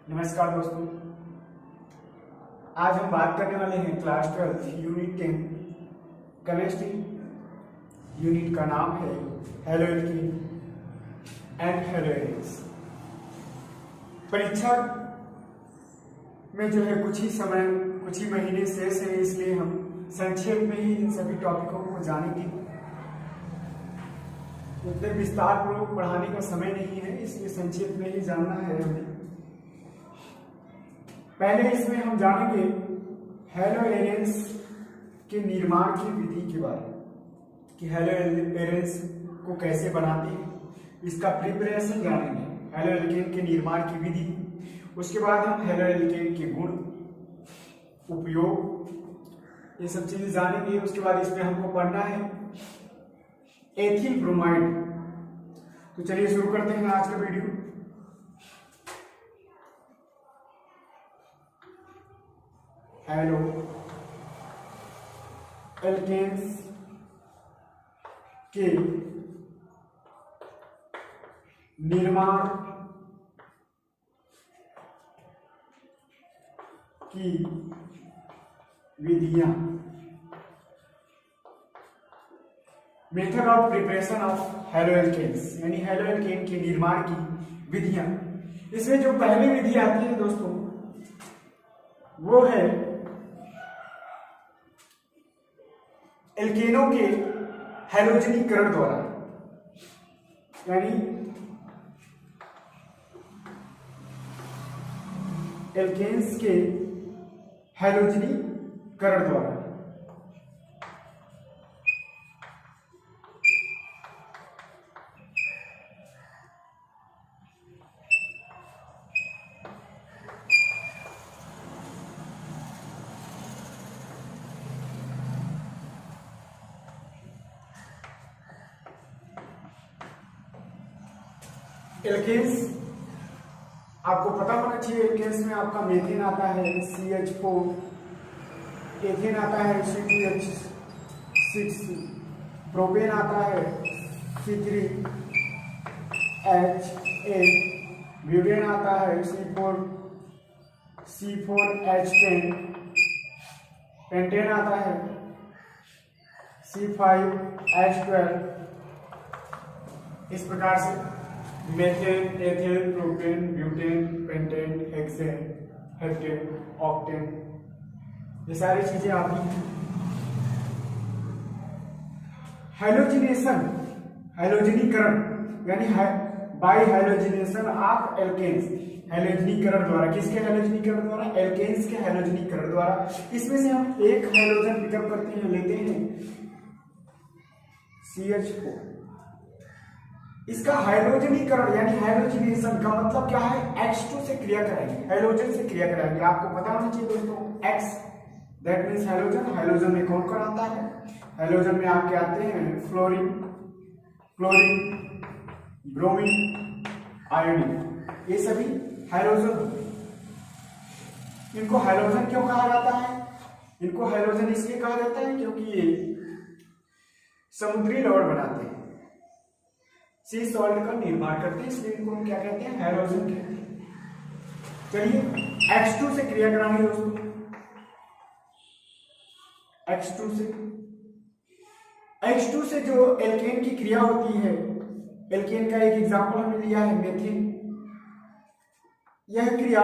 नमस्कार दोस्तों, आज हम बात करने वाले हैं क्लास 12 यूनिट 10 केमिस्ट्री। यूनिट का नाम है halo alkene and halo alkanes. परीक्षा में जो है कुछ ही महीने शेष है, इसलिए हम संक्षेप में ही इन सभी टॉपिकों को जानेंगे। उतने विस्तार पूर्वक पढ़ाने का समय नहीं है, इसलिए संक्षेप में ही जानना है हमें। पहले इसमें हम जानेंगे हेलो एरेंस के निर्माण की विधि के बारे में कि हेलो एरेंस को कैसे बनाते हैं, इसका प्रिपरेशन जानेंगे। हेलो एल्केन के निर्माण की विधि, उसके बाद हम हेलो एल्केन के गुण, उपयोग, ये सब चीजें जानेंगे। उसके बाद इसमें हमको पढ़ना है एथिल ब्रोमाइड। तो चलिए शुरू करते हैं आज का वीडियो। हेलो एल्केन्स के निर्माण की विधियां, method of preparation of halo alkanes, यानी हेलो एल्केन के निर्माण की विधियां। इसमें जो पहली विधि आती है दोस्तों, वो है एल्केनों के हैलोजनीकरण द्वारा, यानी एल्केन्स के हैलोजनीकरण द्वारा। एल्केन्स आपको पता होना चाहिए। एल्केन्स में आपका मेथेन आता है CH4, एथेन आता है C2H6, प्रोपेन आता है C3H8, ब्यूटेन आता है C4H10, पेंटेन आता है C5H12। इस प्रकार से methane, ethane, propane, butane, pentane, hexane, heptane, octane, ये सारी चीजें आती हैं। हैलोजिनेशन, हैलोजनीकरण, यानी बाय हैलोजिनेशन ऑफ एल्केन्स, हैलोजनीकरण द्वारा। किसके हैलोजनीकरण द्वारा? एल्केन्स के हैलोजनीकरण द्वारा। इसमें से हम एक हैलोजन पिकअप करते हैं, लेते हैं CH4। इसका हाइड्रोजनीकरण यानी हाइड्रोजनेशन का मतलब क्या है? H2 से क्रिया कराएंगे, हाइड्रोजन से क्रिया कराएंगे। आपको पता होना चाहिए दोस्तों, X that means hydrogen. Hydrogen में कौन कौन आता है? हाइड्रोजन में आपके आते हैं फ्लोरीन, क्लोरीन, ब्रोमीन, आयोडीन, ये सभी हाइड्रोजन। इनको हाइड्रोजन क्यों कहा जाता है? इनको हाइड्रोजन इसलिए कहा जाता है क्योंकि ये समुद्री लवण बनाते हैं, सी सॉल्ट का निर्माण करते हैं, इसलिए इनको हम क्या कहते हैं? हाइड्रोजन कहते हैं। चलिए H2 से क्रिया कराएंगे दोस्तों। H2 से जो एल्केन की क्रिया होती है, एल्केन का एक एग्जांपल हमने लिया है मेथेन। यह क्रिया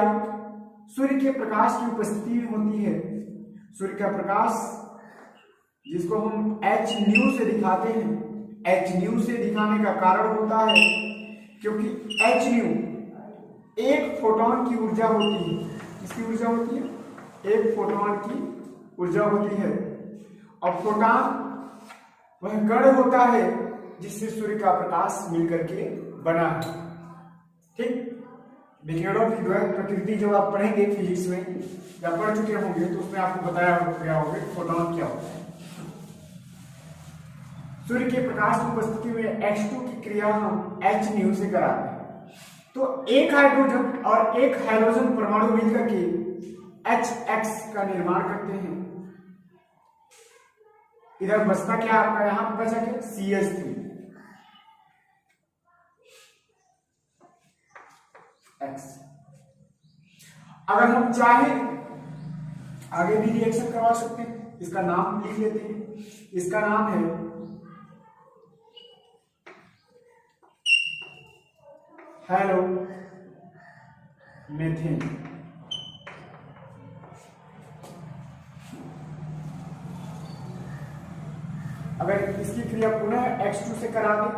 सूर्य के प्रकाश की उपस्थिति में होती है। सूर्य का प्रकाश, जिसको हम H न्यू से दिखाते हैं, H न्यू से दिखाने का कारण होता है क्योंकि H न्यू एक फोटोन की ऊर्जा होती है। किसकी ऊर्जा होती है? एक फोटोन की ऊर्जा होती है। और फोटॉन वह कण होता है जिससे सूर्य का प्रकाश मिलकर के बना है। ठीक, विकिरणों की द्वैत प्रकृति जब आप पढ़ेंगे फिजिक्स में या पढ़ चुके होंगे तो उसमें आपको बताया गया होगा फोटोन क्या होता है। सूर्य के प्रकाश की उपस्थिति में H2 की क्रिया हम H न्यू से कराते हैं। तो एक हाइड्रोजन और एक हाइड्रोजन परमाणु मिलकर के HX का निर्माण करते हैं। इधर बचता क्या आपका? यहां पर बचा क्या? CH3। x। अगर हम चाहें आगे भी रिएक्शन करवा सकते हैं। इसका नाम लिख लेते हैं, इसका नाम है हेलो मीथेन। अगर इसकी क्रिया पुनः X2 से करा दें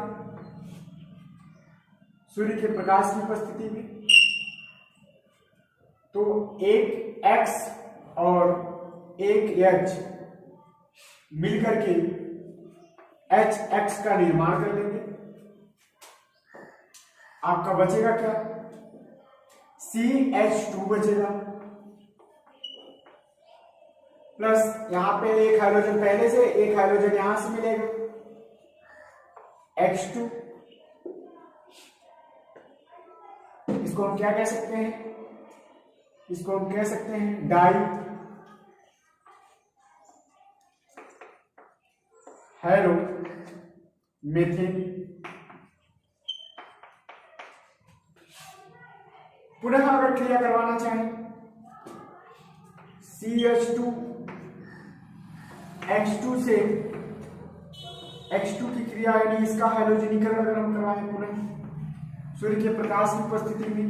सूर्य के प्रकाश की उपस्थिति में, तो एक X और एक H मिलकर के HX का निर्माण कर लेंगे। आपका बचेगा क्या? CH2 बचेगा, प्लस यहां पे एक हाइड्रोजन पहले से, एक हाइड्रोजन यहां से मिलेगा, H2। इसको हम क्या कह सकते हैं? इसको हम कह सकते हैं डाई हेलो मीथेन। पुनः अगर क्रिया करवाना चाहें CH2 X2 से X2 की क्रिया यानी इसका हाइड्रोजनीकरण अगर हम करवाएं पुनः सूर्य के प्रकाश की उपस्थिति में,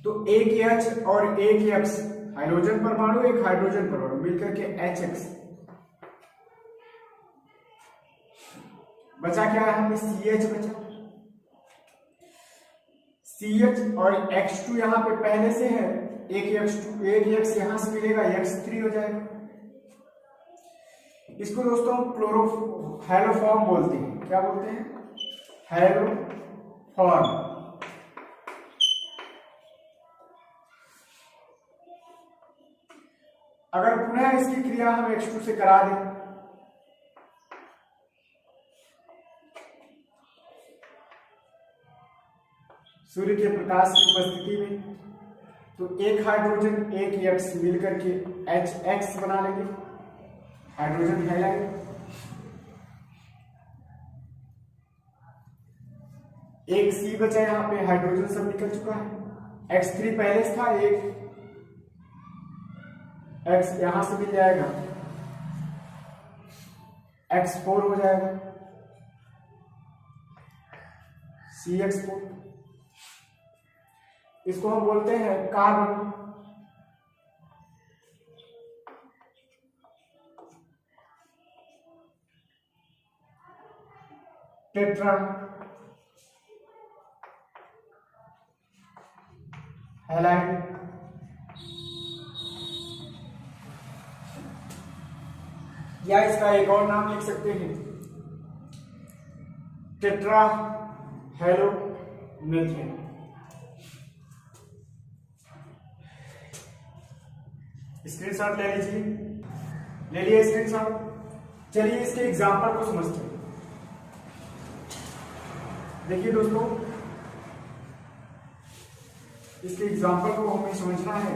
तो एक H और एक X हाइड्रोजन परमाणु, एक हाइड्रोजन परमाणु मिलकर के HX। बचा क्या है? हमें CH बचा। CH और X2 यहां पे पहले से है, एक X2 एक X यहां से मिलेगा, X3 हो जाएगा। इसको दोस्तों हम हेलोफॉर्म बोलते हैं। क्या बोलते हैं? हेलोफॉर्म। अगर पुनः इसकी क्रिया हम X2 से करा दें, सूर्य के प्रकाश की उपस्थिति में, तो एक हाइड्रोजन एक X मिलकर के HX बना लेंगे, हाइड्रोजन हैलाइड। एक C बचा, यहां पे हाइड्रोजन सब निकल चुका है। X3 पहले से था, एक X यहां से मिल जाएगा, X4 हो जाएगा, CX4। इसको हम बोलते हैं कार्बन टेट्रा हैलाइड। या इसका एक और नाम लिख सकते हैं टेट्रा हेलो मीथेन। स्क्रीनशॉट ले लीजिए, ले लिए स्क्रीनशॉट। चलिए इसके एग्जाम्पल को समझते हैं। देखिए दोस्तों, इसके एग्जाम्पल को हमें समझना है।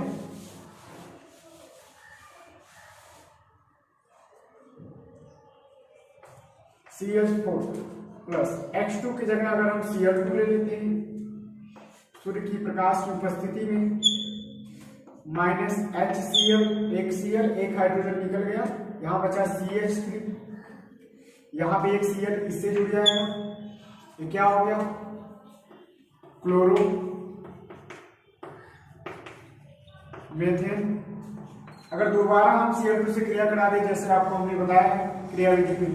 CH4 प्लस X2 की जगह अगर हम Cl2 ले लेते हैं, सूर्य की प्रकाश की उपस्थिति में, माइनस HCl, एक Cl एक हाइड्रोजन निकल गया, यहां बचा CH3, यहां पे एक Cl इससे जुड़ जाएगा, ये क्या हो गया? Chloro methane. अगर दोबारा हम Cl2 से क्रिया करा दें, जैसे आपको हमने बताया है क्रिया विधि में,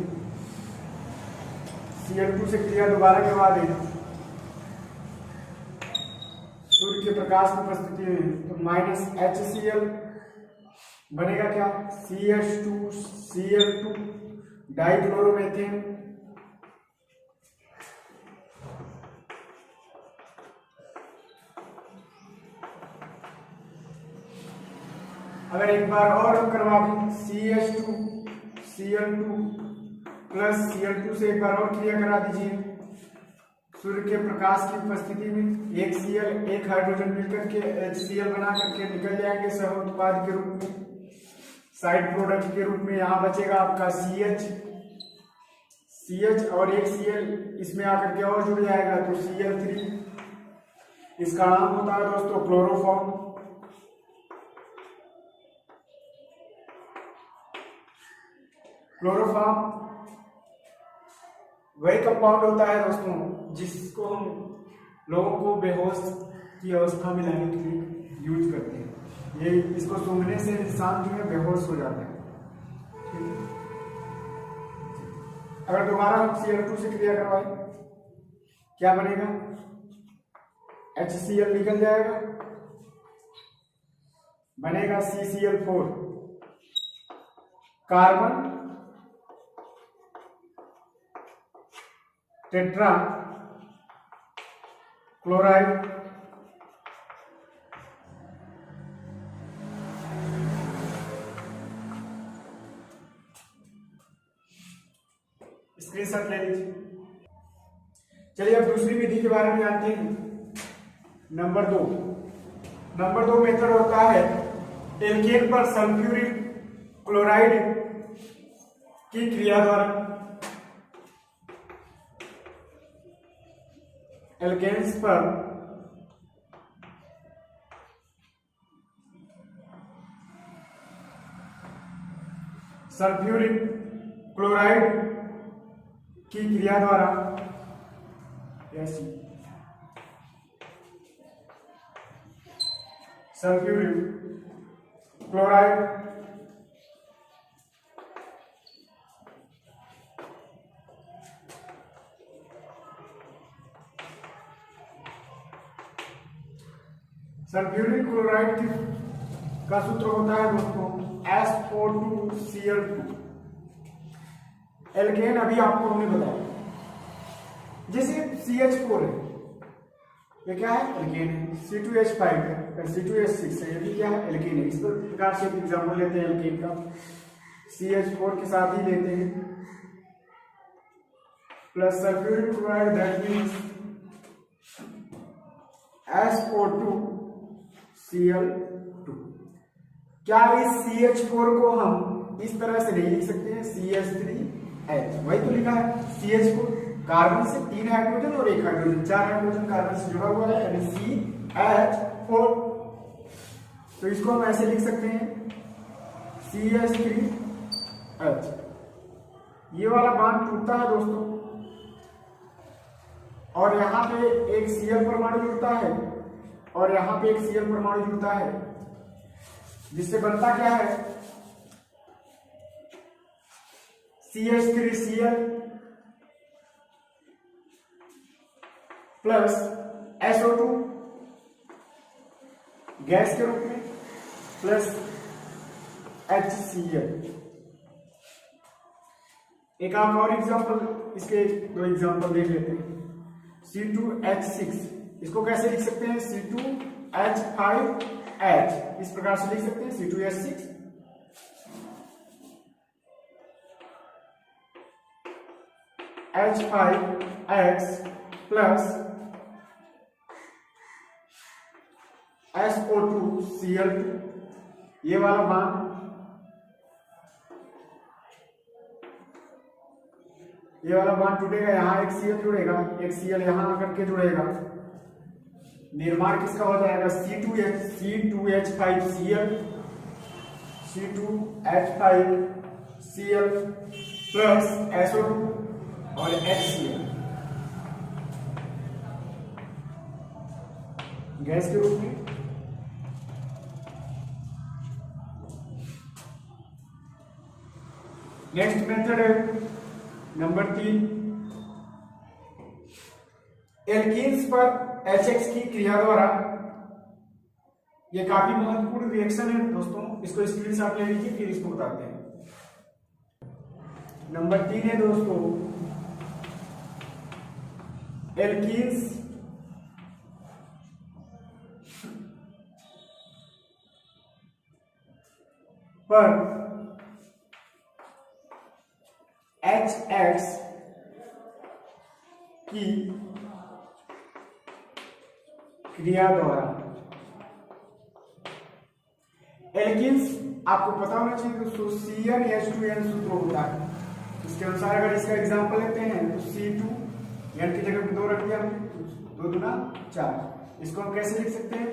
Cl2 से क्रिया दोबारा करवा दें सूर्य के प्रकाश की उपस्थिति में, तो माइनस HCl बनेगा क्या? CH2 Cl2 dichloromethane. अगर एक बार और हम करवा दें CH2 Cl2 प्लस Cl2 से एक बार और क्रिया करा दीजिए, सूर्य के प्रकाश की उपस्थिति में एक Cl एक हाइड्रोजन मिलकर के HCl बना करके निकल जाएंगे सह उत्पाद के रूप में, साइड प्रोडक्ट के रूप में। यहां बचेगा आपका CH और एक Cl इसमें आकर के और जुड़ जाएगा, तो Cl3। इसका नाम होता है दोस्तों क्लोरोफॉर्म। क्लोरोफॉर्म वही कंपाउंड होता है दोस्तों जिसको हम लोगों को बेहोश की अवस्था में लाने के लिए यूज करते हैं। ये इसको सूंघने से इंसान जो है बेहोश हो जाता है। अगर दोबारा हम Cl2 से क्रिया करवाएं क्या बनेगा? HCl निकल जाएगा, बनेगा CCl4 carbon tetra chloride screenshot ले लीजिए। चलिए अब दूसरी विधि के बारे में जानते हैं। नंबर दो मेथड होता है एल्केन पर सल्फ्यूरिक क्लोराइड की क्रिया द्वारा। एल्केन्स पर सल्फ्यूरिक क्लोराइड की क्रिया द्वारा सल्फ्यूरिक क्लोराइड सल्फ्यूरिक क्लोराइड का सूत्र होता है दोस्तों SO2Cl2। एल्केन अभी आपको हमने बताया, जैसे CH4 है, ये क्या है? एल्केन है। C2H5 है, C2H6 है, ये भी क्या है? एल्केन है। इस प्रकार से एग्जाम्पल लेते हैं एल्केन का, CH4 के साथ ही लेते हैं plus sulphuric chloride, that means SO2Cl2। क्या इस CH4 को हम इस तरह से नहीं लिख सकते हैं? CH3H, वही तो लिखा है। CH4 कार्बन से 3 हाइड्रोजन और 1 हाइड्रोजन, 4 हाइड्रोजन कार्बन से जुड़ा हुआ है, यानी CH4। तो इसको हम ऐसे लिख सकते हैं CH3H। ये वाला बांध टूटता है दोस्तों, और यहाँ पे एक Cl परमाणु जुड़ता है और यहाँ पे एक Cl परमाणु जुड़ता है, जिससे बनता क्या है? CH3Cl प्लस SO2 गैस के रूप में प्लस HCl। एक आप और एग्जांपल, इसके 2 एग्जांपल देख लेते हैं। C2H6, इसको कैसे लिख सकते हैं? C2H5H, इस प्रकार से लिख सकते हैं C2H6 H5X प्लस SO2Cl2। ये वाला बांध टूटेगा, यहाँ एक Cl जुड़ेगा, एक Cl यहाँ आकर के जुड़ेगा, निर्माण किसका हो जाएगा? C2H5Cl प्लस SO2 और HCl गैस के रूप में। नेक्स्ट मेथड है नंबर 3, एल्कीन्स पर HX की क्रिया द्वारा। ये काफी महत्वपूर्ण रिएक्शन है दोस्तों, इसको स्क्रीनशॉट ले लीजिए, फिर इसको बताते हैं। नंबर 3 है दोस्तों, एल्कीन्स पर HX की क्रिया द्वारा। एल्कीन्स आपको पता होना चाहिए दोस्तों, CnH2n सूत्र होता है। इसके अनुसार अगर इसका एग्जांपल लेते हैं तो C2 n की जगह पे 2 रख दिया हमने, 2 दूना 4। इसको हम कैसे लिख सकते हैं?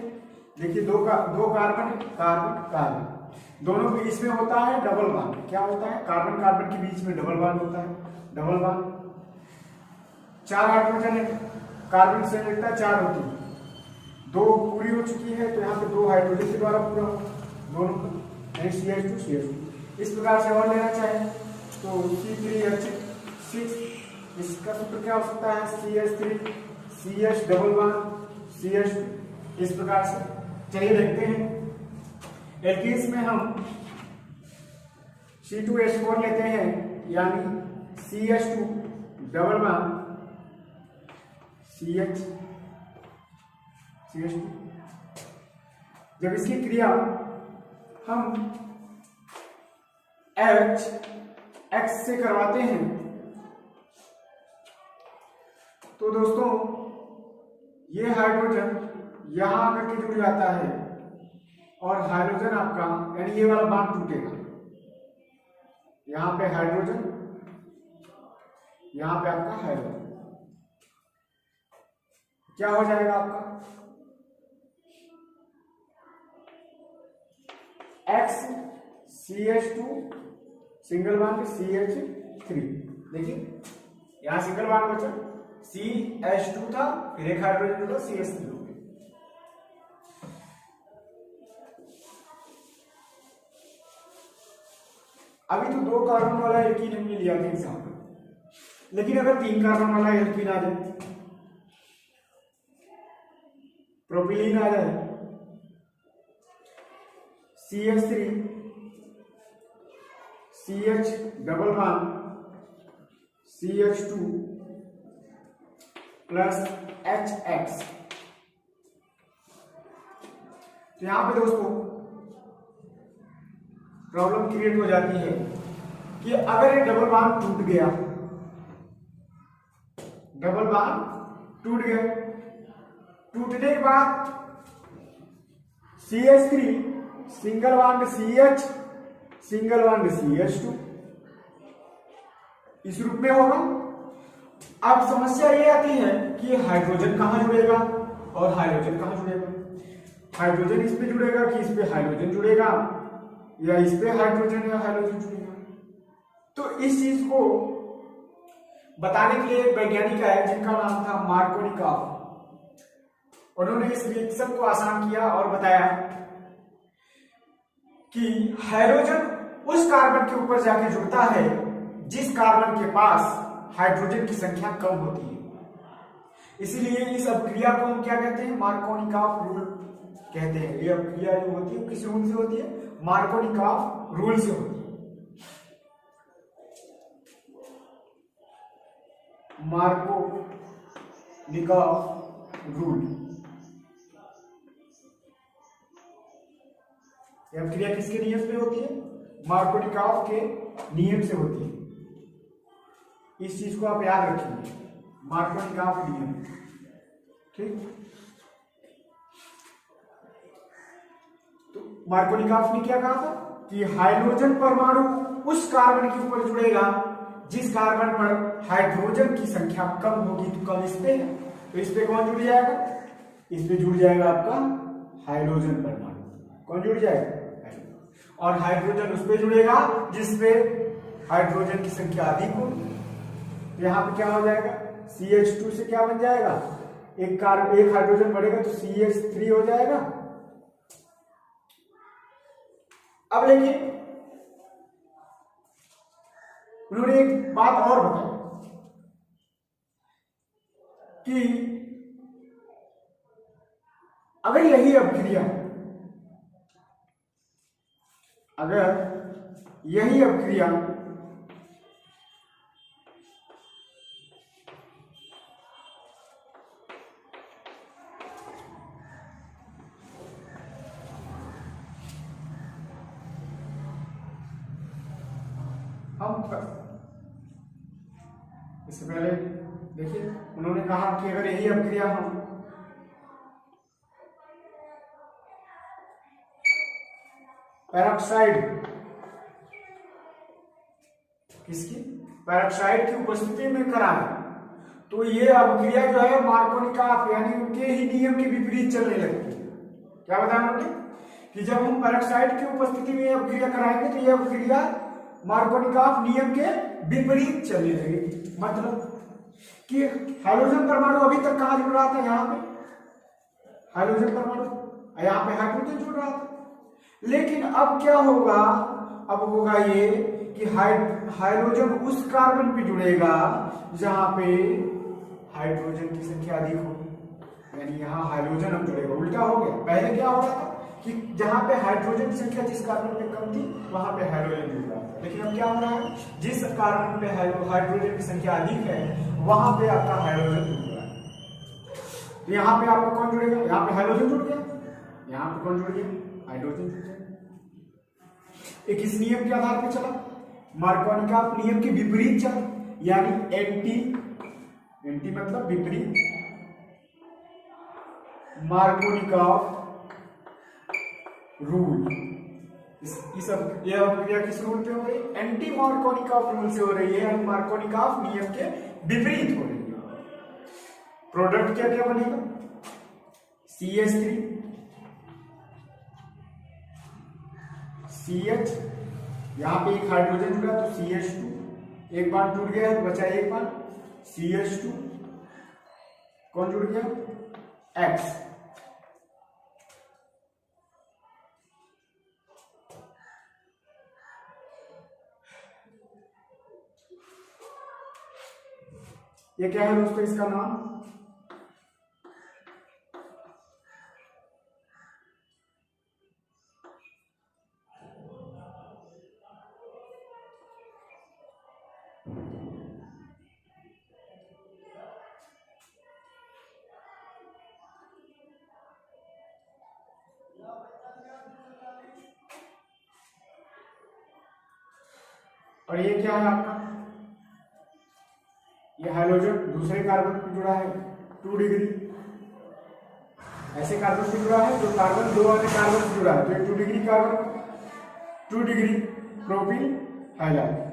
देखिए, दो कार्बन कार्बन कार्बन, दोनों के बीच में होता है डबल बॉन्ड। क्या होता है? कार्बन कार्बन के बीच में डबल बॉन्ड होता है, डबल बॉन्ड। 4 हाइड्रोजन है, कार्बन से संयोजकता 4 होती है, 2 पूरी हो चुकी है तो यहाँ पे 2 हाइड्रोजन के द्वारा पूरा हो दोनों का, यानी CH2 CH2। इस प्रकार से और लेना चाहे तो C3H6, इसका सूत्र क्या हो सकता है? CH3 CH double bond CH2। इस प्रकार से चलिए देखते हैं। एल्कीन्स में हम C2H4 लेते हैं, यानी CH2 डबल बॉन्ड CH2। जब इसकी क्रिया हम H से करवाते हैं तो दोस्तों ये हाइड्रोजन यहां आकर के जुड़ जाता है और हाइड्रोजन आपका, यानी ये वाला बॉन्ड टूटेगा। यहां पे हाइड्रोजन, यहां पे आपका हाइड्रोजन, क्या हो जाएगा आपका? X CH2 single bond CH3। देखिए यहां सिंगल बॉन्ड बचा, CH2 था, फिर एक हाइड्रोजन जुड़ा CH3 हो गया। अभी तो 2 कार्बन वाला एल्कीन हमने लिया था एग्जाम्पल, लेकिन अगर 3 कार्बन वाला एल्कीन आ जाए, प्रोपिलीन आ जाए, CH3 CH double bond CH2 plus HX, तो यहां पे दोस्तों प्रॉब्लम क्रिएट हो जाती है कि अगर ये डबल बॉन्ड टूट गया, डबल बॉन्ड टूट गया, टूटने के बाद CH3 single bond CH single bond CH2 इस रूप में होगा। अब समस्या ये आती है कि हाइड्रोजन कहां जुड़ेगा और हाइड्रोजन कहां जुड़ेगा। हाइड्रोजन इस पे जुड़ेगा कि इस पे हाइड्रोजन जुड़ेगा, या इस पे हाइड्रोजन या हाइड्रोजन जुड़ेगा। तो इस चीज को बताने के लिए एक वैज्ञानिक है जिनका नाम था मार्कोनिकॉफ। उन्होंने इस रिएक्शन को आसान किया और बताया कि हाइड्रोजन उस कार्बन के ऊपर जाके जुड़ता है जिस कार्बन के पास हाइड्रोजन की संख्या कम होती है। इसीलिए इस अभिक्रिया को हम क्या कहते हैं? मार्कोनिकॉफ रूल कहते हैं। ये अभिक्रिया जो होती है किस रूल से होती है? मार्कोनिकॉफ रूल से होती है। Markovnikov rule. यह अभिक्रिया किसके नियम से होती है? मार्कोनिकॉफ के नियम से होती है। इस चीज को आप याद रखिए, मार्कोनिकॉफ नियम। ठीक, तो मार्कोनिकॉफ ने क्या कहा था कि हाइड्रोजन परमाणु उस कार्बन के ऊपर जुड़ेगा जिस कार्बन पर हाइड्रोजन की संख्या कम होगी। तो कम इस पे है, तो इस पे कौन जुड़ जाएगा? इस पे जुड़ जाएगा आपका हाइड्रोजन परमाणु। कौन जुड़ जाएगा? और हाइड्रोजन उस पे जुड़ेगा जिस पे हाइड्रोजन की संख्या अधिक होगी। यहां पे क्या हो जाएगा? CH2 से क्या बन जाएगा? एक हाइड्रोजन बढ़ेगा तो CH3 हो जाएगा। अब देखिए उन्होंने एक बात और बताई कि अगर यही अभिक्रिया इससे पहले देखिए उन्होंने कहा कि अगर यही अभिक्रिया हम पेरोक्साइड की उपस्थिति में कराएं तो ये अभिक्रिया जो है मार्कोनिकॉफ यानी उनके ही नियम के विपरीत चलने लगती है। क्या बताया उन्होंने कि जब हम पेरोक्साइड की उपस्थिति में यह क्रिया कराएंगे तो यह क्रिया मार्कोनिकॉफ नियम के विपरीत चलने लगेगी। मतलब कि हाइड्रोजन परमाणु अभी तक कहां जुड़ रहा था, यहाँ पे हाइड्रोजन परमाणु, यहाँ पे हाइड्रोजन जुड़ रहा था। लेकिन अब क्या होगा, अब होगा ये कि हाइड्रोजन उस कार्बन पे जुड़ेगा जहां पे हाइड्रोजन की संख्या अधिक होगी, यानी यहाँ हाइड्रोजन अब जुड़ेगा। उल्टा हो गया, पहले क्या हो रहा था कि जहां पे हाइड्रोजन की संख्या जिस कार्बन पे कम थी वहां पे हाइड्रोजन जुड़ रहा था। लेकिन अब क्या हो रहा है, जिस कार्बन पे हाइड्रोजन की संख्या अधिक है वहां पे आपका हाइड्रोजन जुड़ रहा है। तो यहाँ पे आपका कौन जुड़ेगा, यहाँ पे हाइड्रोजन जुड़ गया, यहाँ पे कौन जुड़ गया, हाइड्रोजन जुड़ गया। एक इस नियम के आधार पर चला, मार्कोनिकॉफ नियम के विपरीत चला, यानी एंटी मतलब विपरीत, मार्कोनिकॉफ रूल। यह क्रिया किस रूल पे हो रही है, एंटी मार्कोनिकॉफ रूल से हो रही है, यानी मार्कोनिकॉफ नियम के विपरीत हो रही है। प्रोडक्ट क्या क्या बनेगा, CH3 CH, यहां पे एक हाइड्रोजन जुड़ा तो CH2, एक बार जुड़ गया तो बचा एक बार CH2, कौन जुड़ गया, X। ये क्या है दोस्तों, इसका नाम और ये क्या है आपका, ये हाइड्रोजन दूसरे कार्बन पे जुड़ा है 2 डिग्री, ऐसे कार्बन पे जुड़ा है जो कार्बन दो अन्य कार्बन से जुड़ा है, तो ये 2 degree carbon, 2 degree propyl highlight.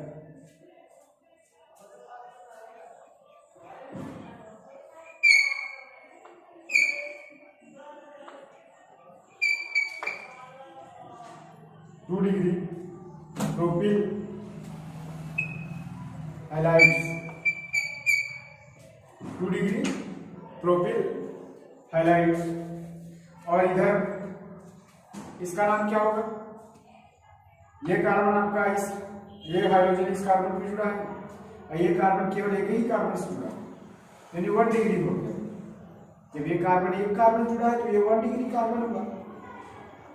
Two degree propyl highlights, 2 degree propyl highlights. और इधर इसका नाम क्या होगा, ये कार्बन आपका ये हाइड्रोजन इस कार्बन पे जुड़ा है और ये कार्बन केवल एक ही कार्बन से जुड़ा है, यानी 1 डिग्री हो गया। जब ये कार्बन एक कार्बन जुड़ा है तो ये 1 डिग्री कार्बन होगा,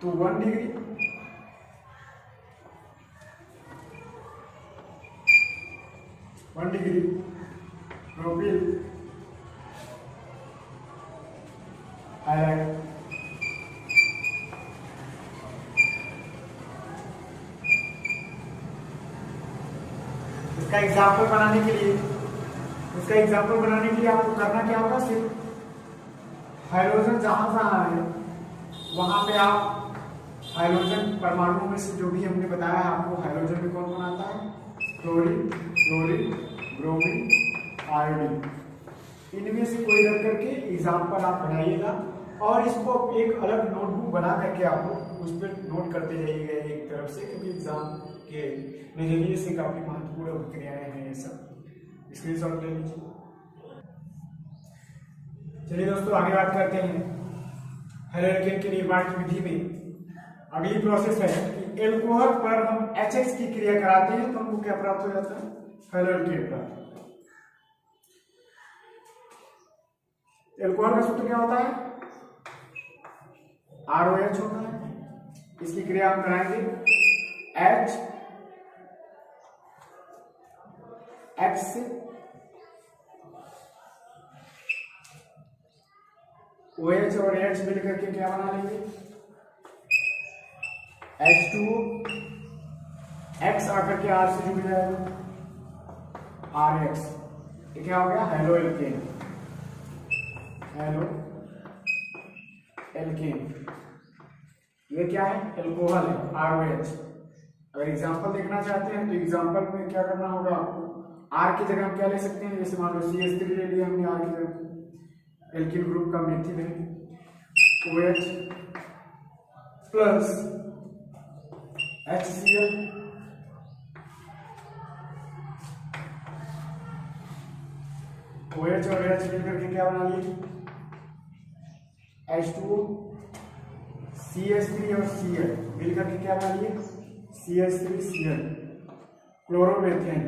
तो 1 डिग्री प्रोपिल हाइलाइट। इसका एग्जाम्पल बनाने के लिए आपको करना क्या होगा, सिर्फ हाइड्रोजन जहां है वहां पे आप हाइड्रोजन परमाणुओं में से जो भी हमने बताया है आपको, हाइड्रोजन में कौन कौन आता है, क्लोरीन, ब्रोमीन, आयोडीन, इनमें से कोई रख करके एग्जाम्पल आप बनाइएगा और इसको एक अलग नोटबुक बना करके आप उस पर नोट करते जाइएगा एक तरफ से, क्योंकि एग्जाम के नजरिए से काफी महत्वपूर्ण प्रक्रियाएं हैं ये सब। स्क्रीनशॉट ले लीजिए। चलिए दोस्तों आगे बात करते हैं हैलोजेन के निर्माण की विधि में। अगली प्रोसेस है कि एल्कोहल पर हम HX की क्रिया कराते हैं तो हमको क्या प्राप्त हो जाता है, हैलोजेन प्राप्त। एल्कोहल का सूत्र क्या होता है, ROH होता है। इसकी क्रिया हम कराएंगे H X से, OH और H मिलकर के क्या बना लेंगे, H2O, X आकर के R से जुड़ जाएगा, RH, ये क्या हो गया, हेलो एल्केन। ये क्या है, एल्कोहल है, ROH। अगर एग्जांपल देखना चाहते हैं तो एग्जांपल में क्या करना होगा आपको, R की जगह हम क्या ले सकते हैं, जैसे मान लो CH3 ले लिया हमने, R की जगह एल्किल ग्रुप का मेथिल है, OH प्लस HCl OH और H मिलकर के क्या बना लिए H2O, CH3 और Cl मिलकर के क्या बना लिए CH3Cl, क्लोरोमेथेन।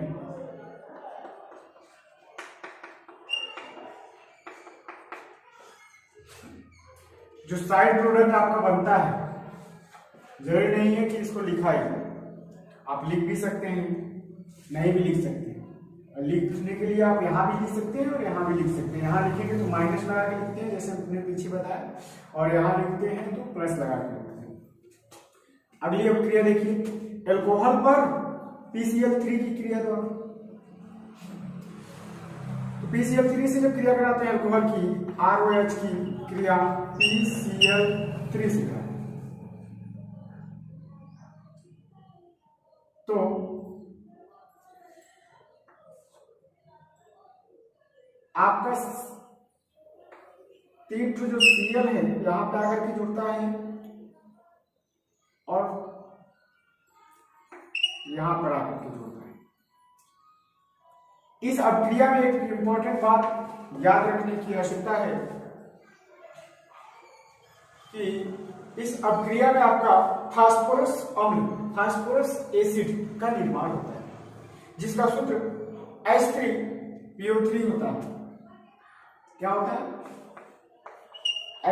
जो साइड प्रोडक्ट आपका बनता है, जरूरी नहीं है कि इसको लिखा ही, आप लिख भी सकते हैं, नहीं भी लिख सकते हैं। लिखने के लिए आप यहाँ भी लिख सकते हैं और यहाँ भी लिख सकते हैं। यहाँ लिखेंगे तो माइनस लगा के लिखते हैं जैसे हमने पीछे बताया, और यहाँ लिखते हैं तो प्लस लगा के लिखते हैं। अगली अब क्रिया देखिए, एल्कोहल पर PCl3 की क्रिया द्वारा। तो PCl3 से जब क्रिया कराते हैं एल्कोहल की, ROH की क्रिया PCl3 से कराते हैं। तो आपका तीन जो Cl है यहां पे आकर के जुड़ता है और यहां पर आकर के जुड़ता है। इस अपक्रिया में एक इंपॉर्टेंट बात याद रखने की आवश्यकता है कि इस अपक्रिया में आपका फास्फोरस अम्ल, फास्फोरस एसिड का निर्माण होता है, जिसका सूत्र H3PO3 होता है। क्या होता है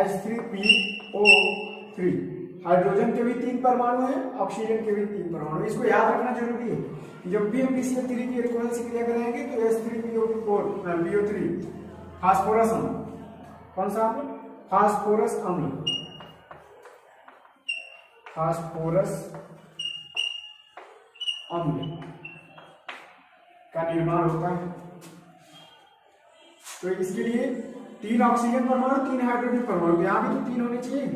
H3PO3। हाइड्रोजन के भी 3 परमाणु हैं, ऑक्सीजन के भी 3 परमाणु। इसको याद रखना जरूरी है कि जब भी हम PCl3 की एल्कोहल से क्रिया करेंगे तो H3PO3 फास्फोरस अम्ल, कौन सा अम्ल, फास्फोरस अम्ल, फास्फोरस अम्ल का निर्माण होता है। तो इसके लिए 3 ऑक्सीजन परमाणु, 3 हाइड्रोजन परमाणु, यहां भी तो 3 होने चाहिए,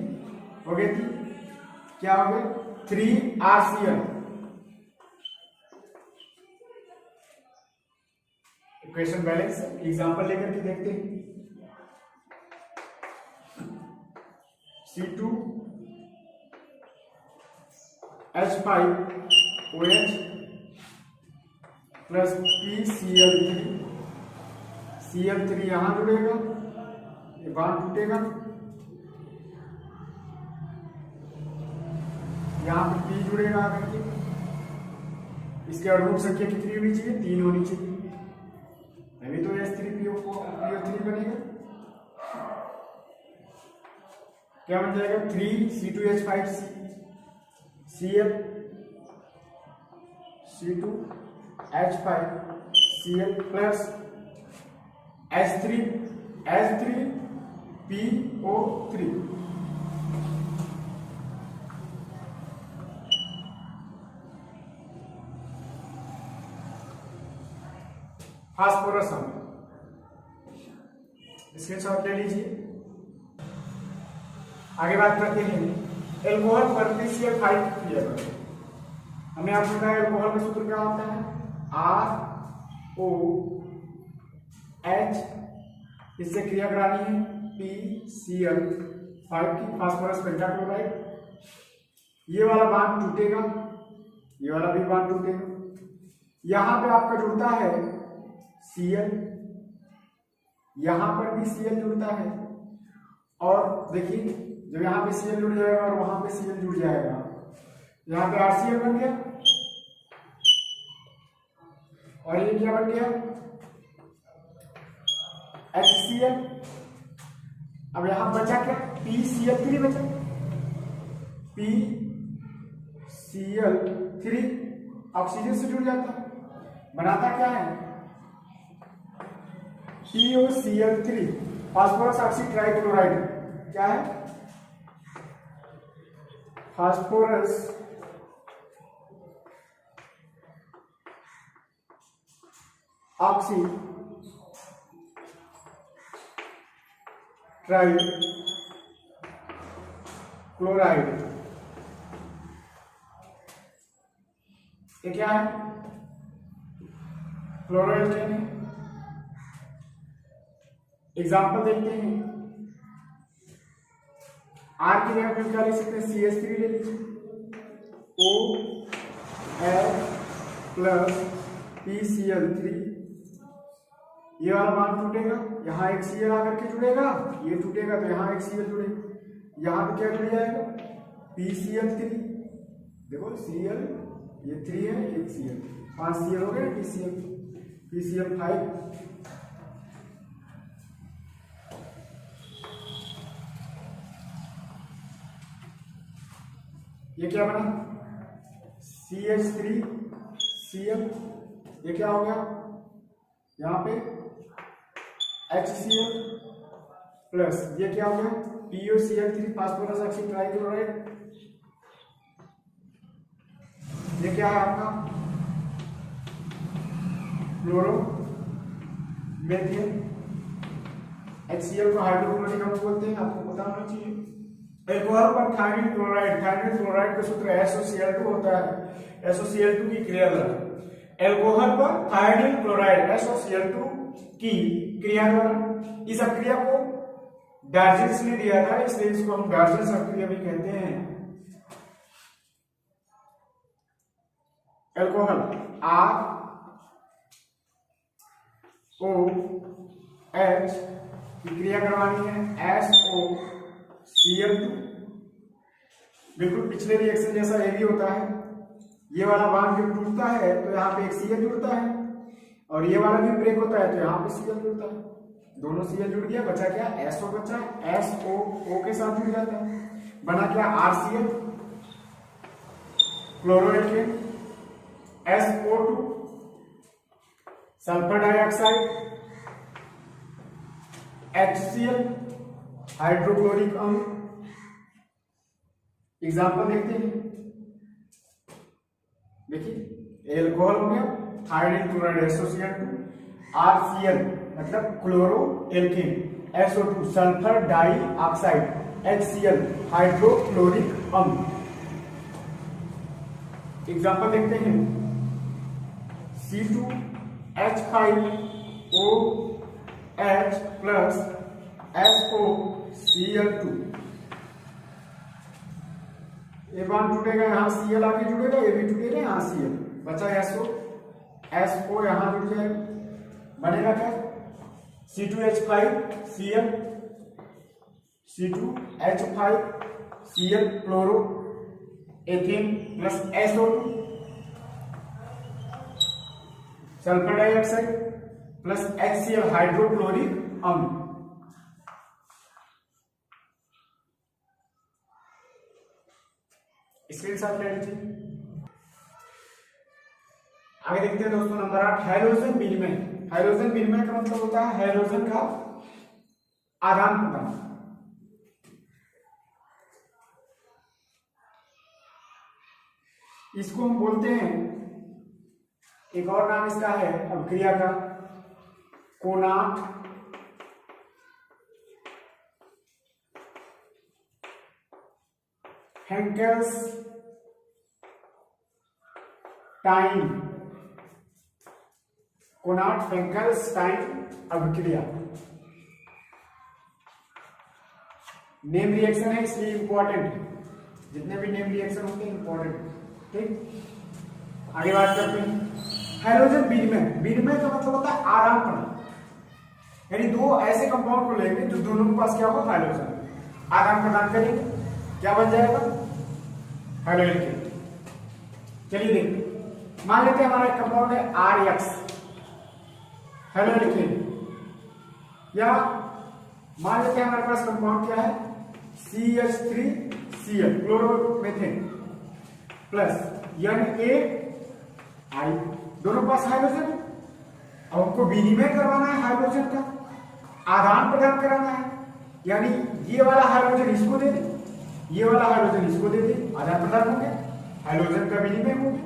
हो गए 3, क्या हो गए 3RCl। इक्वेशन बैलेंस एग्जांपल लेकर के देखते हैं। C2H5OH प्लस PCl3, Cl3 यहां जुड़ेगा, ये बांध टूटेगा, यहां पे P जुड़ेगा आकर के। इसके अणु संख्या कितनी होनी चाहिए, 3 होनी चाहिए, अभी तो H3PO3 बनेगा। क्या बन जाएगा 3C2H5Cl, C2H5Cl plus H3PO3। Phosphorus अम्ल, स्क्रीनशॉट ले लीजिए। आगे बात करते हैं एल्कोहल पर PCl5 क्रिया करते हैं। हमने आपको बताया एल्कोहल का सूत्र क्या होता है, ROH, इससे क्रिया करानी है PCl5 की, फास्फोरस पेंटाक्लोराइड। ये वाला बांध टूटेगा, ये वाला भी बांध टूटेगा, यहां पे आपका जुड़ता है Cl, यहां पर भी Cl जुड़ता है, और देखिए जब यहाँ पे Cl जुड़ जाएगा और वहां पे Cl जुड़ जाएगा, यहाँ पे RCl बन गया और ये क्या बन गया HCl। अब यहां बचा क्या, PCl3 बचा, PCl3 ऑक्सीजन से जुड़ जाता है, बनाता क्या है POCl3, फास्फोरस ऑक्सी ट्राइक्लोराइड। क्या है फास्फोरस ऑक्सी ट्राइक्लोराइड। ये क्या है क्लोरोएल्केन है। एग्जाम्पल देखते हैं आर की जगह पे क्या लिख सकते हैं, CH3 ले लीजिए, OH प्लस PCl3, ये वाला बॉन्ड टूटेगा, यहाँ एक Cl आकर के जुड़ेगा, ये टूटेगा तो यहाँ एक Cl जुड़ेगा, यहाँ पे क्या जुड़ जाएगा, PCl3, देखो Cl ये 3 है, एक Cl, 5 Cl हो गए, PCl5, ये क्या बना, CH3Cl, ये क्या हो गया, यहाँ पे HCl प्लस ये क्या हो गया, PuCl3 फास्फोरस ऑक्सीड ट्राइक्लोराइड, ये क्या है आपका क्लोरो मेथिल, HCl को हाइड्रोक्लोरिक अम्ल बोलते हैं, आपको पता होना चाहिए। एल्कोहल पर थायमिन क्लोराइड का सूत्र SOCl2 होता है, SOCl2 की क्रिया द्वारा, एल्कोहल पर थायमिन क्लोराइड SOCl2 की क्रिया द्वारा, इस अक्रिया को डार्जेंस ने दिया था, इसलिए इसको हम डार्जेंस अक्रिया भी कहते हैं। एल्कोहल ROH की क्रिया करवानी है SOCl2, बिल्कुल पिछले रिएक्शन जैसा ये भी होता है, ये वाला बॉन्ड जब टूटता है तो यहाँ पे एक Cl जुड़ता है, और ये वाला भी ब्रेक होता है तो यहाँ पे Cl जुड़ता है, दोनों Cl जुड़ गया, बचा क्या, SO बचा, SO O के साथ जुड़ जाता है, बना क्या, RCl chloroalkane, SO2 sulphur dioxide, HCl hydrochloric अम्ल। एग्जाम्पल देखते हैं, देखिए एल्कोहल हो गया, थायमिन क्लोराइड SOCl2, RCl मतलब chloro alkane, SO2 sulphur dioxide, HCl hydrochloric अम्ल। एग्जाम्पल देखते हैं, C2H5OH प्लस SOCl2, ये बॉन्ड टूटेगा, यहाँ Cl आगे जुड़ेगा, ये भी टूटेगा, यहाँ Cl बचा, SO यहाँ जुड़ जाएगा, बनेगा क्या, C2H5Cl, C2H5Cl chloro ethane plus SO2 sulphur dioxide plus HCl hydrochloric अम्ल। स्क्रीनशॉट ले लीजिए। आगे देखते हैं दोस्तों, नंबर 8 हाइड्रोजन विनिमय। हाइड्रोजन विनिमय का मतलब होता है हाइड्रोजन का आदान प्रदान। इसको हम बोलते हैं, एक और नाम इसका है अभिक्रिया का, कोनाट फेंकेल्सटाइन, कोनाट फेंकेल्सटाइन अभिक्रिया। नेम रिएक्शन है इसलिए इंपॉर्टेंट है, जितने भी नेम रिएक्शन होते हैं इंपॉर्टेंट, ठीक। आगे बात करते हैं हाइड्रोजन विनिमय। विनिमय का मतलब होता है आदान प्रदान, यानी दो ऐसे कंपाउंड को लेंगे जो दोनों के पास क्या हो, हाइड्रोजन, आदान प्रदान करेंगे, क्या बन जाएगा, हाइड्रोजन। चलिए देखते, मान लेते हैं हमारा एक कंपाउंड है RX हाइड्रोजन, या मान लेते हैं हमारे पास कंपाउंड क्या है CH3Cl क्लोरोमेथेन प्लस NaI, दोनों पास हाइड्रोजन। अब हमको विनिमय करवाना है हाइड्रोजन का, आदान प्रदान कराना है, यानी ये वाला हाइड्रोजन इसको दे दे, ये वाला हाइड्रोजन इसको दे दे, आदान प्रदान हो गया, हाइड्रोजन का विनिमय हो गया।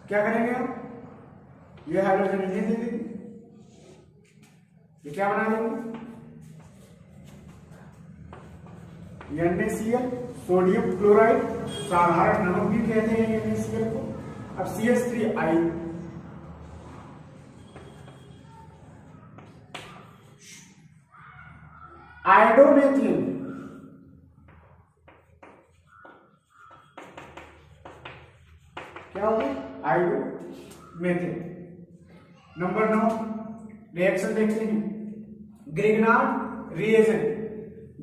क्या करेंगे हम, ये हाइड्रोजन इन्हें दे देंगे, ये क्या बना देंगे, NaCl सोडियम क्लोराइड, साधारण नमक भी कहते हैं NaCl को। अब CH3I, आयन मेथिल, क्या होगा? हाइड्रोमेथिल। नंबर 9 रिएक्शन देखते हैं। ग्रिग्नार्ड रिएजेंट,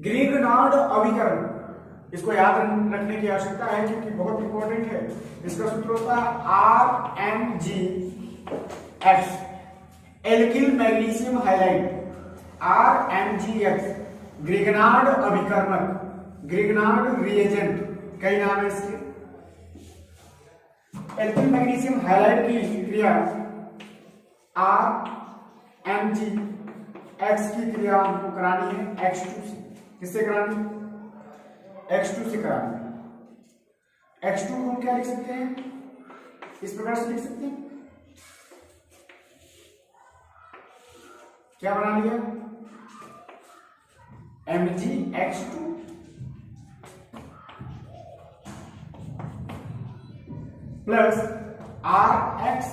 ग्रिग्नार्ड अभिकरण, इसको याद रखने की आवश्यकता है क्योंकि बहुत इंपॉर्टेंट है। इसका सूत्र होता है RMgX, alkyl magnesium halide, RMgX, Grignard अभिकर्मक, ग्रिग्नार्ड रिएजेंट, कई नाम है इसके। एल्किल मैग्नीशियम हाइलाइड की क्रिया RMgX की क्रिया हमको करानी है X2 से। किससे करानी है? X2 से करानी है। X2 को हम क्या लिख सकते हैं? इस प्रकार से लिख सकते हैं, क्या बना लिया? MgX2 प्लस RX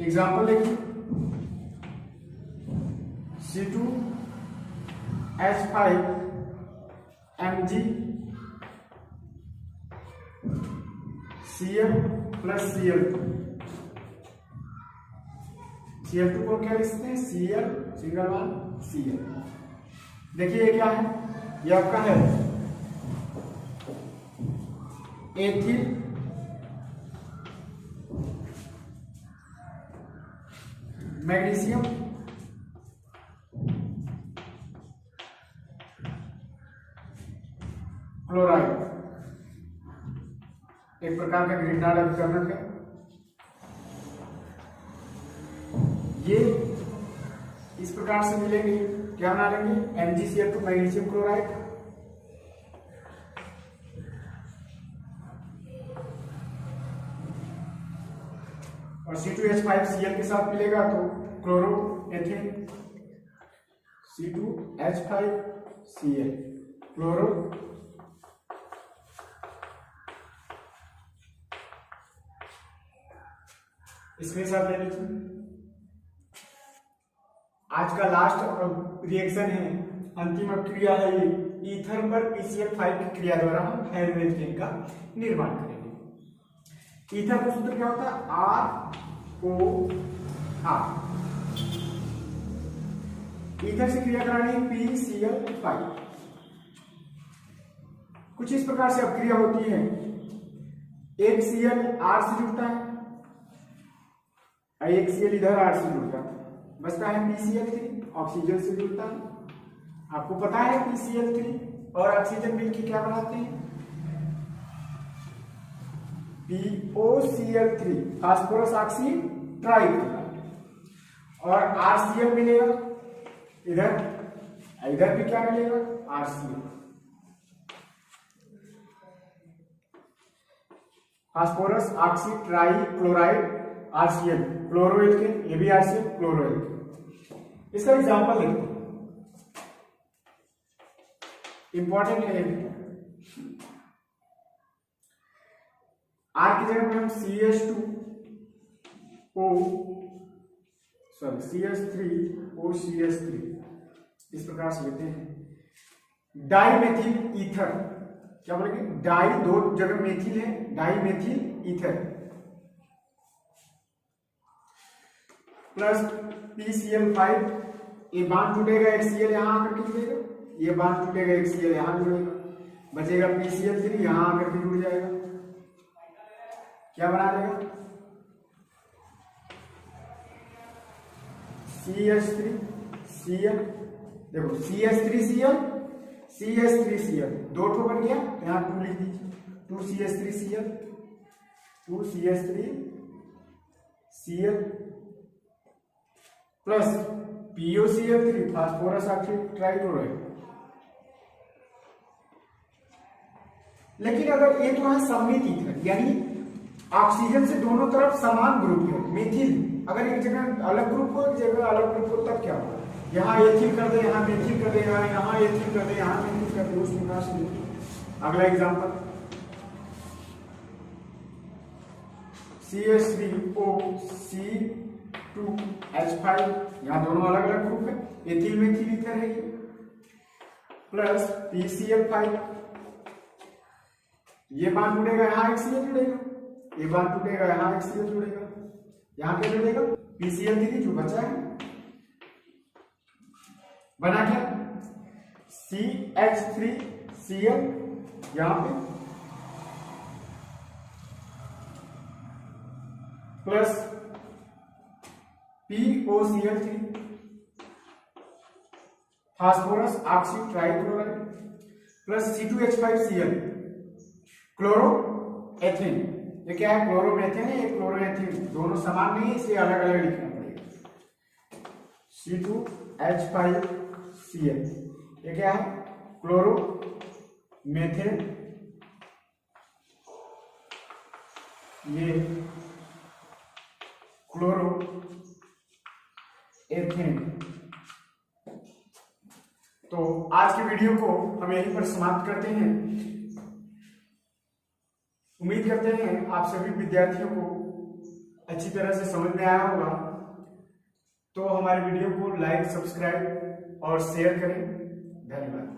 एग्जाम्पल देखिए, C2H5 MgCl plus Cl2, Cl2 को क्या लिखते हैं? Cl single one Cl। देखिए ये क्या है? ये आपका है एथिल मैग्नीशियम क्लोराइड, एक प्रकार का ग्रिग्नार्ड अभिकर्मक है। ये इस प्रकार से मिलेंगे, क्या बना लेंगे? MgCl2 मैग्नीशियम क्लोराइड, और C2H5Cl के साथ मिलेगा तो क्लोरो एथिल, C2H5Cl क्लोरो इसके साथ ले लीजिए। आज का लास्ट रिएक्शन है, अंतिम क्रिया है ये, ईथर पर PCl5 की क्रिया द्वारा हम हेलोएथेन का निर्माण करेंगे। ईथर का सूत्र क्या होता है? ROR। ईथर से क्रिया करानी है PCl5। कुछ इस प्रकार से अब क्रिया होती है, एक Cl R से जुड़ता है, एक Cl इधर R से जुड़ता है, बचता है PCl3, ऑक्सीजन से जुड़ता है। आपको पता है PCl3 और ऑक्सीजन मिलकर क्या बनाते हैं? POCl3, फास्फोरस ऑक्सी ट्राइक्लोराइड, और RCl मिलेगा इधर, इधर भी क्या मिलेगा? RCl, phosphorus oxy trichloride RCl, क्लोरोएल्केन, ये भी RCl, क्लोरोएल्केन। इसका एग्जांपल देखते हैं, इंपॉर्टेंट है। R की जगह पे हम CH3OCS3 इस प्रकार से लेते हैं। डाइमेथिल ईथर, क्या बोलेंगे? डाई, दो जगह मेथिल है, डाइमेथिल ईथर प्लस PCl5, ये बांध टूटेगा, एक Cl यहां आकर के जुड़ेगा, ये बांध टूटेगा, एक Cl यहां जुड़ेगा, बचेगा PCl3, यहां आकर के जुड़ जाएगा, क्या बना देगा? CH3Cl, देखो CH3Cl, CH3Cl, दो ठो बन गया, यहां 2 लिख दीजिए, 2CH3Cl, 2CH3Cl plus POCl3, phosphorus oxy trichloride. लेकिन अगर ये तो है सममित ईथर, यानी ऑक्सीजन से दोनों तरफ समान ग्रुप है, मेथिल, अगर एक जगह अलग ग्रुप हो, एक जगह अलग ग्रुप हो, तब क्या होगा? यहाँ एथिल कर दे, यहाँ मेथिल कर दे, यहाँ एथिल कर दे, यहाँ मेथिल कर दे, उस प्रकार से। अगला एग्जांपल, CH3OC C2H5, यहाँ दोनों अलग अलग ग्रुप है, एथिल मेथिल ईथर है ये, प्लस PCl5, ये बांड टूटेगा, यहाँ एक Cl जुड़ेगा, ये बांड टूटेगा, यहाँ एक Cl जुड़ेगा, यहाँ क्या जुड़ेगा PCl3 जो बचा है, बना क्या CH3Cl, यहाँ पे plus POCl3, phosphorus oxy trichloride, plus C2H5Cl, क्लोरोएथिन। ये क्या है, क्लोरोमेथेन है, ये क्लोरोएथिन, दोनों समान नहीं है इसलिए अलग अलग लिखना पड़ेगा। C2H5Cl, ये क्या है, क्लोरोमेथेन, ये क्लोरोएथिन। तो आज की वीडियो को हम यहीं पर समाप्त करते हैं। उम्मीद करते हैं आप सभी विद्यार्थियों को अच्छी तरह से समझ में आया होगा। तो हमारे वीडियो को लाइक, सब्सक्राइब और शेयर करें। धन्यवाद।